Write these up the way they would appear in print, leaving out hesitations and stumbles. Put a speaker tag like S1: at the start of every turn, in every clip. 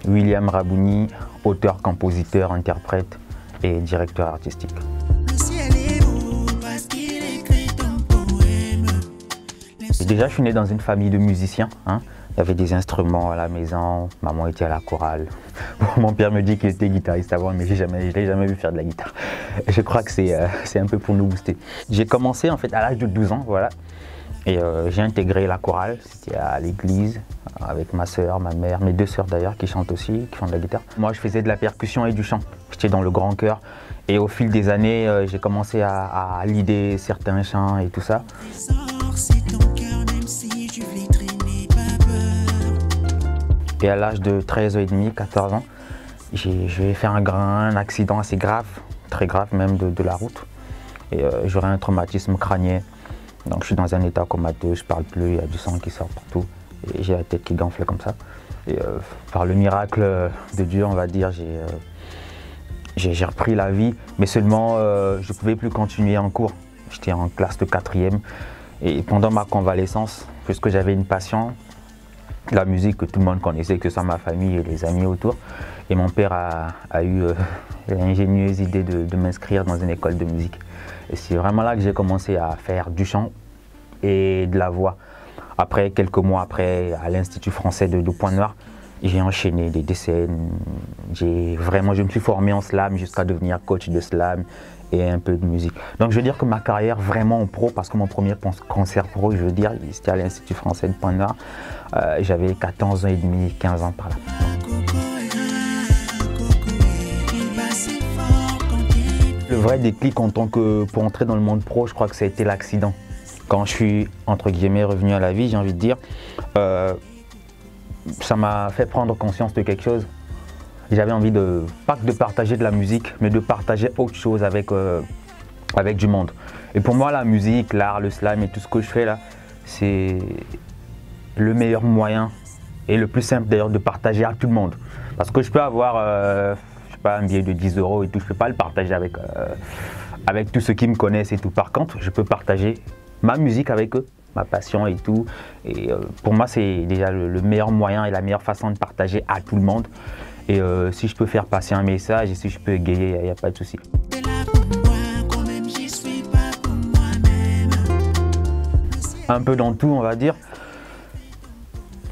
S1: William Rabouni, auteur, compositeur, interprète et directeur artistique. Et déjà, je suis né dans une famille de musiciens. Il y avait des instruments à la maison, maman était à la chorale. Mon père me dit qu'il était guitariste avant, mais je ne l'ai jamais vu faire de la guitare. Je crois que c'est un peu pour nous booster. J'ai commencé en fait à l'âge de 12 ans, voilà. Et j'ai intégré la chorale, c'était à l'église, avec ma soeur, ma mère, mes deux sœurs d'ailleurs, qui chantent aussi, qui font de la guitare. Moi, je faisais de la percussion et du chant. J'étais dans le grand chœur. Et au fil des années, j'ai commencé à leader certains chants et tout ça. Et à l'âge de 13 ans et demi, 14 ans, j'ai fait un accident assez grave, très grave même de la route. Et j'aurais un traumatisme crânien. Donc je suis dans un état comateux, je parle plus, il y a du sang qui sort partout. Et j'ai la tête qui gonfle comme ça. Et par le miracle de Dieu, on va dire, j'ai repris la vie. Mais seulement, je ne pouvais plus continuer en cours. J'étais en classe de 4e. Et pendant ma convalescence, puisque j'avais une passion, la musique que tout le monde connaissait, que ce soit ma famille et les amis autour. Et mon père a eu l'ingénieuse idée de m'inscrire dans une école de musique. Et c'est vraiment là que j'ai commencé à faire du chant et de la voix. Après, quelques mois après, à l'Institut français de Pointe-Noire, j'ai enchaîné des scènes. Je me suis formé en slam jusqu'à devenir coach de slam et un peu de musique. Donc je veux dire que ma carrière vraiment en pro, parce que mon premier concert pro, je veux dire, c'était à l'Institut français de Pointe-Noire. J'avais 14 ans et demi, 15 ans par là. Le vrai déclic pour entrer dans le monde pro, je crois que ça a été l'accident. Quand je suis, entre guillemets, revenu à la vie, j'ai envie de dire, ça m'a fait prendre conscience de quelque chose. J'avais envie pas que de partager de la musique, mais de partager autre chose avec du monde. Et pour moi, la musique, l'art, le slam et tout ce que je fais là, c'est le meilleur moyen et le plus simple d'ailleurs de partager à tout le monde. Parce que je peux avoir un billet de 10 € et tout, je ne peux pas le partager avec tous ceux qui me connaissent et tout. Par contre, je peux partager ma musique avec eux, ma passion et tout. Et pour moi, c'est déjà le meilleur moyen et la meilleure façon de partager à tout le monde. Et si je peux faire passer un message et si je peux égayer, il n'y a pas de souci. Un peu dans tout, on va dire.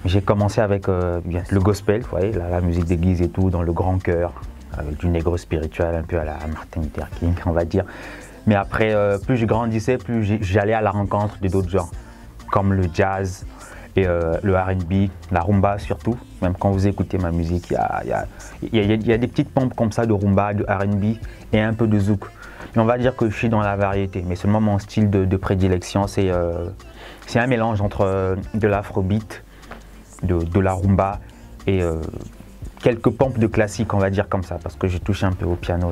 S1: J'ai commencé avec le gospel, vous voyez, la musique d'église et tout, dans le grand chœur, avec du négro spirituel, un peu à la Martin Luther King, on va dire. Mais après, plus je grandissais, plus j'allais à la rencontre d'autres genres, comme le jazz et le R&B, la rumba surtout. Même quand vous écoutez ma musique, il y a des petites pompes comme ça de rumba, de R&B et un peu de zouk. Mais on va dire que je suis dans la variété, mais seulement mon style de prédilection, c'est un mélange entre de l'afrobeat, de la rumba et quelques pompes de classique, on va dire comme ça, parce que je touche un peu au piano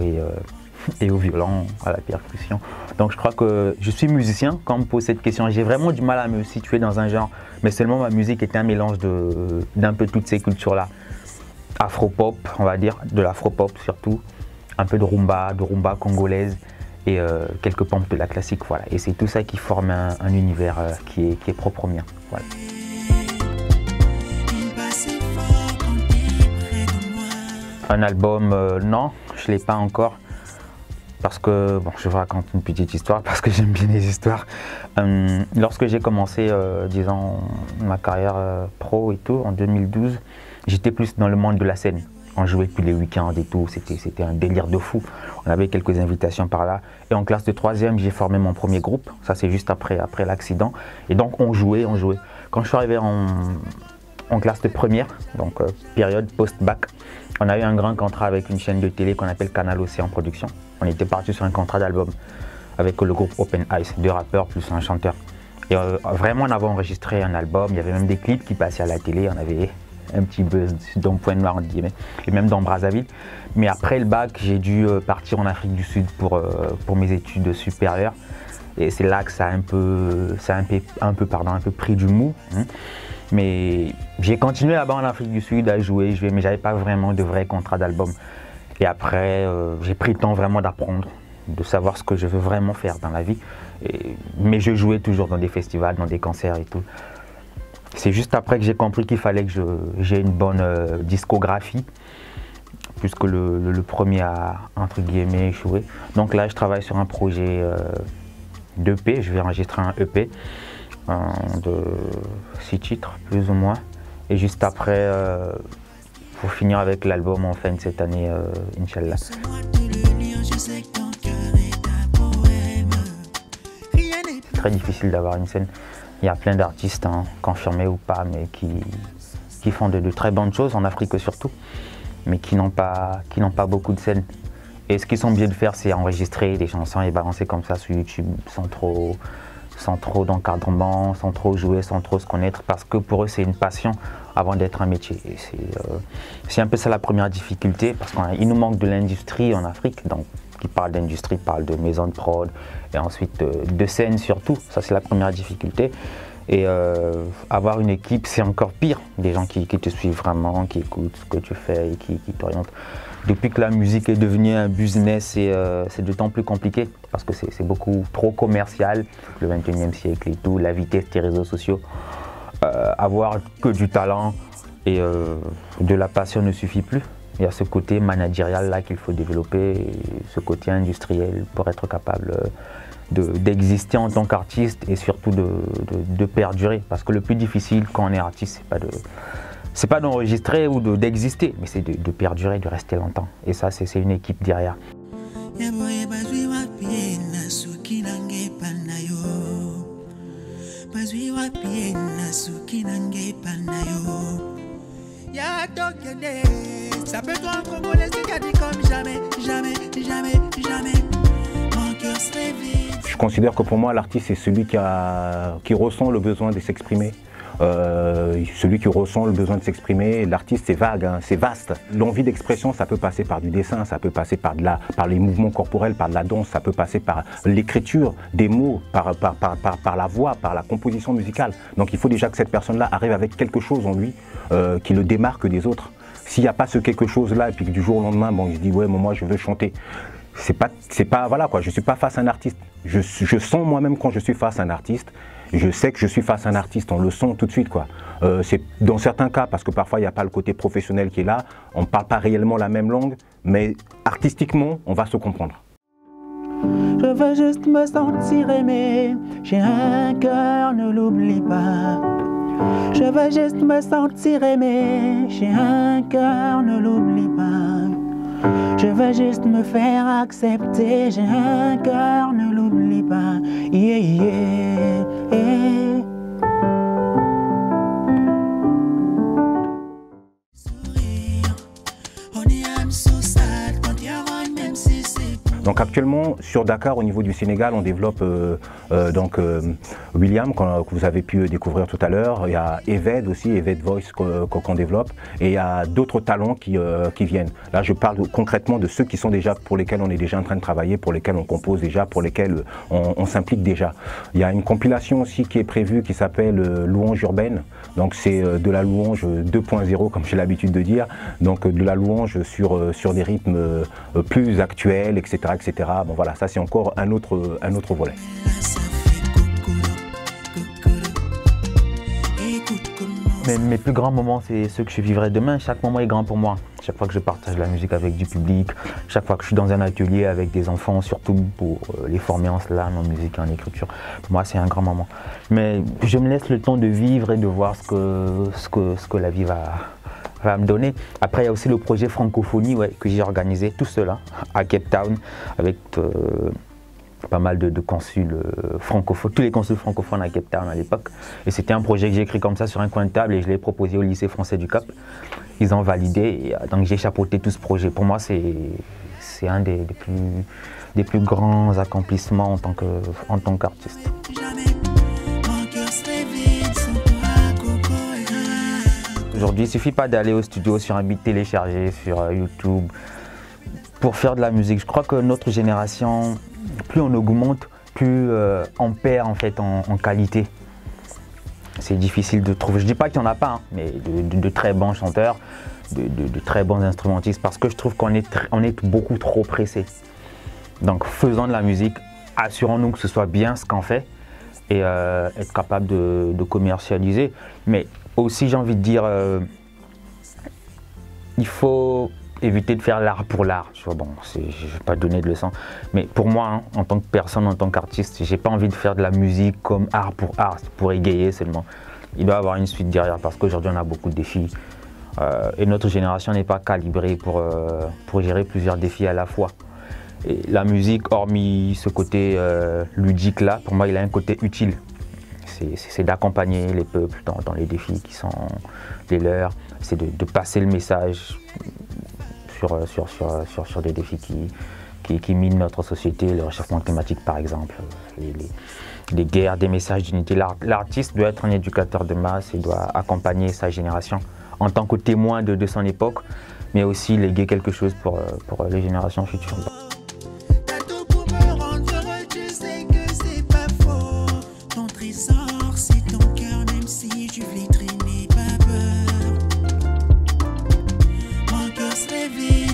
S1: et au violon, à la percussion. Donc je crois que je suis musicien quand on me pose cette question. J'ai vraiment du mal à me situer dans un genre, mais seulement ma musique est un mélange d'un peu toutes ces cultures-là. Afro-pop, on va dire, de l'afro-pop surtout, un peu de rumba congolaise et quelques pompes de la classique, voilà. Et c'est tout ça qui forme un univers qui est propre au mien, voilà. Un album, non, je ne l'ai pas encore. Parce que, bon, je vous raconte une petite histoire, parce que j'aime bien les histoires. Lorsque j'ai commencé, disons, ma carrière pro et tout, en 2012, j'étais plus dans le monde de la scène. On jouait tous les week-ends et tout, c'était un délire de fou. On avait quelques invitations par là. Et en classe de 3e, j'ai formé mon premier groupe. Ça, c'est juste après l'accident. Et donc, on jouait. Quand je suis arrivé en classe de première, donc période post-bac, on a eu un grand contrat avec une chaîne de télé qu'on appelle Canal Océan Production. On était parti sur un contrat d'album avec le groupe Open Eyes, 2 rappeurs plus un chanteur. Et vraiment, on avait enregistré un album, il y avait même des clips qui passaient à la télé, on avait un petit buzz dans Pointe-Noire, entre guillemets, et même dans Brazzaville. Mais après le bac, j'ai dû partir en Afrique du Sud pour mes études supérieures. Et c'est là que ça a un peu pris du mou. Mais j'ai continué là-bas en Afrique du Sud à jouer, mais j'avais pas vraiment de vrai contrat d'album. Et après, j'ai pris le temps vraiment d'apprendre, de savoir ce que je veux vraiment faire dans la vie. Mais je jouais toujours dans des festivals, dans des concerts et tout. C'est juste après que j'ai compris qu'il fallait que j'ai une bonne discographie, puisque le premier a, entre guillemets, échoué. Donc là, je travaille sur un projet d'EP, je vais enregistrer un EP de 6 titres, plus ou moins. Et juste après, pour finir avec l'album en fin de cette année, Inch'Allah. C'est très difficile d'avoir une scène. Il y a plein d'artistes, hein, confirmés ou pas, mais qui font de très bonnes choses, en Afrique surtout, mais qui n'ont pas beaucoup de scènes. Et ce qu'ils sont obligés de faire, c'est enregistrer des chansons et balancer comme ça sur YouTube, sans trop d'encadrement, sans trop jouer, sans trop se connaître, parce que pour eux, c'est une passion avant d'être un métier. Et c'est un peu ça la première difficulté, parce qu'il nous manque de l'industrie en Afrique. Donc, qui parle d'industrie parle de maisons de prod, et ensuite de scènes surtout. Ça, c'est la première difficulté. Et avoir une équipe, c'est encore pire. Des gens qui te suivent vraiment, qui écoutent ce que tu fais et qui t'orientent. Depuis que la musique est devenue un business, c'est d'autant plus compliqué parce que c'est beaucoup trop commercial, le 21e siècle et tout, la vitesse des réseaux sociaux. Avoir que du talent et de la passion ne suffit plus. Il y a ce côté managérial là qu'il faut développer, et ce côté industriel pour être capable d'exister en tant qu'artiste et surtout de perdurer. Parce que le plus difficile quand on est artiste, c'est pas d'enregistrer ou d'exister, mais c'est de perdurer, de rester longtemps. Et ça, c'est une équipe derrière.
S2: Ça peut toi en Congolais, c'est dit comme jamais, jamais, jamais, jamais. Mon cœur se réveille.
S3: Je considère que pour moi, l'artiste, c'est celui qui ressent le besoin de s'exprimer. Celui qui ressent le besoin de s'exprimer. L'artiste, c'est vague, hein, c'est vaste. L'envie d'expression, ça peut passer par du dessin, ça peut passer par les mouvements corporels, par de la danse, ça peut passer par l'écriture des mots, par la voix, par la composition musicale. Donc il faut déjà que cette personne-là arrive avec quelque chose en lui qui le démarque des autres. S'il n'y a pas ce quelque chose-là, et puis que du jour au lendemain, bon, il se dit ouais, moi je veux chanter. C'est pas voilà quoi, je suis pas face à un artiste. Je sens moi-même quand je suis face à un artiste. Je sais que je suis face à un artiste, on le sent tout de suite quoi. C'est dans certains cas, parce que parfois il n'y a pas le côté professionnel qui est là, on ne parle pas réellement la même langue, mais artistiquement, on va se comprendre.
S2: Je veux juste me sentir aimé, j'ai un cœur, ne l'oublie pas. Je veux juste me sentir aimé, j'ai un cœur, ne l'oublie pas. Je veux juste me faire accepter, j'ai un cœur, ne l'oublie pas. Yeah, yeah, yeah.
S3: Donc actuellement sur Dakar au niveau du Sénégal on développe William que vous avez pu découvrir tout à l'heure, il y a Eved aussi, Eved Voice qu'on développe et il y a d'autres talents qui viennent. Là je parle concrètement de ceux qui sont déjà, pour lesquels on est déjà en train de travailler, pour lesquels on compose déjà, pour lesquels on s'implique déjà. Il y a une compilation aussi qui est prévue qui s'appelle Louange urbaine, donc c'est de la louange 2.0 comme j'ai l'habitude de dire, donc de la louange sur des rythmes plus actuels, etc. Bon voilà, ça c'est encore un autre volet.
S1: Mes plus grands moments, c'est ceux que je vivrai demain. Chaque moment est grand pour moi. Chaque fois que je partage la musique avec du public, chaque fois que je suis dans un atelier avec des enfants, surtout pour les former en slam, en musique et en écriture, pour moi c'est un grand moment. Mais je me laisse le temps de vivre et de voir ce que la vie va me donner. Après, il y a aussi le projet Francophonie que j'ai organisé tout seul à Cape Town avec pas mal de consuls francophones, tous les consuls francophones à Cape Town à l'époque. Et c'était un projet que j'ai écrit comme ça sur un coin de table et je l'ai proposé au lycée français du Cap. Ils ont validé et donc j'ai chapeauté tout ce projet. Pour moi, c'est un des plus grands accomplissements en tant qu'artiste. Aujourd'hui, il ne suffit pas d'aller au studio sur un beat téléchargé sur YouTube pour faire de la musique. Je crois que notre génération, plus on augmente, plus on perd en fait en qualité. C'est difficile de trouver. Je ne dis pas qu'il n'y en a pas, mais de très bons chanteurs, de très bons instrumentistes, parce que je trouve qu'on est beaucoup trop pressé. Donc faisons de la musique, assurons-nous que ce soit bien ce qu'on fait et être capable de commercialiser. Mais aussi, j'ai envie de dire, il faut éviter de faire l'art pour l'art. Bon, je ne vais pas donner de leçons, mais pour moi, hein, en tant que personne, en tant qu'artiste, j'ai pas envie de faire de la musique comme art, pour égayer seulement. Il doit y avoir une suite derrière, parce qu'aujourd'hui, on a beaucoup de défis. Et notre génération n'est pas calibrée pour gérer plusieurs défis à la fois. Et la musique, hormis ce côté ludique là, pour moi, il a un côté utile. C'est d'accompagner les peuples dans les défis qui sont les leurs. C'est de passer le message sur des défis qui minent notre société, le réchauffement climatique par exemple, les guerres, des messages d'unité. L'artiste doit être un éducateur de masse et doit accompagner sa génération en tant que témoin de son époque, mais aussi léguer quelque chose pour les générations futures.
S2: T'as tout pour me rendre heureux, tu sais que c'est pas faux. Ton trésor, c'est ton cœur, même si je flétris, n'aie pas peur. Mon cœur se réveille.